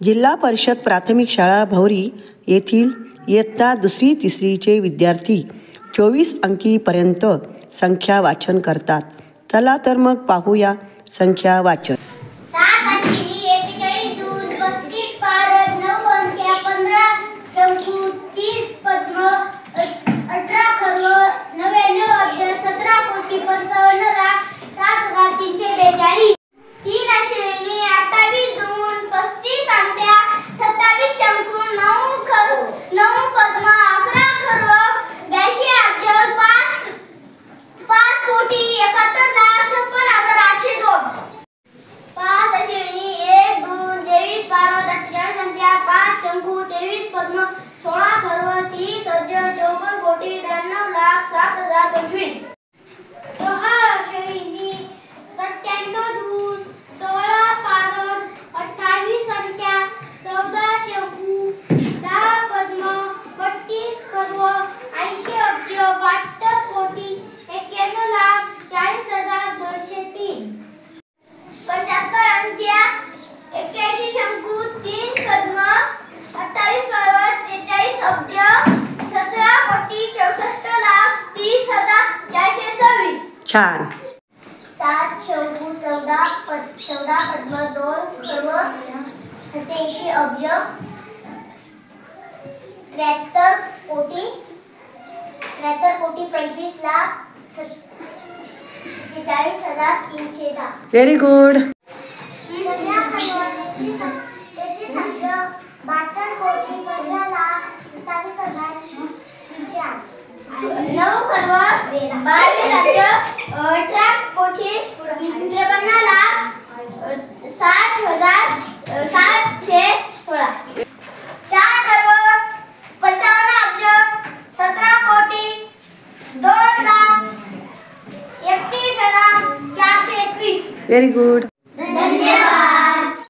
जिल्हा परिषद प्राथमिक शाळा भौरी येथील इयत्ता 2री 3रीचे विद्यार्थी 24 अंकीपर्यंत संख्या वाचन करतात. चला तर मग पाहूया संख्या वाचन. 7 अश्विनी 41 दूध 35 पारद 9 अंक्या 15 शंकू 30 पद्म 18 खर्व 99 अब्ज 17 कोटी 55 लाख 7,342. 3 अश्विनी 28 दूध 35 अंक्या 27 शंकू 9 पद्म 11 खर्व 82 अब्ज 5 कोटी 71 लाख 56,802. 5 अश्विनी 1 दूध 23 पारद 48 अंक्या 5 शंकू 23 पद्म 16 खर्व 30 अब्ज 54 कोटी 92 लाख 7,025. 6 अश्विनी 97 दूध 16 पारद 28 अंक्या 14 शंकू 10 पद्म 32 खर्व 80 अब्ज 72 कोटी 91 लाख 40,203. 75 अंक्या 81 शंकू 3 पद्म 28 खर्व 43 अब्ज 17 कोटी 64 लाख 30,426. छान. 7 शंकू 14 पद्म 2 खर्व 87 अब्ज 73 कोटी 25 लाख 47,310. Very good. 33 अब्ज 72 कोटी 15 लाख 27,308. 9 खर्व 22 अब्ज 18 कोटी 53 लाख 60,716. 4 खर्व 55 अब्ज 17 कोटी 2 लाख 31,421. Very good. धन्यवाद.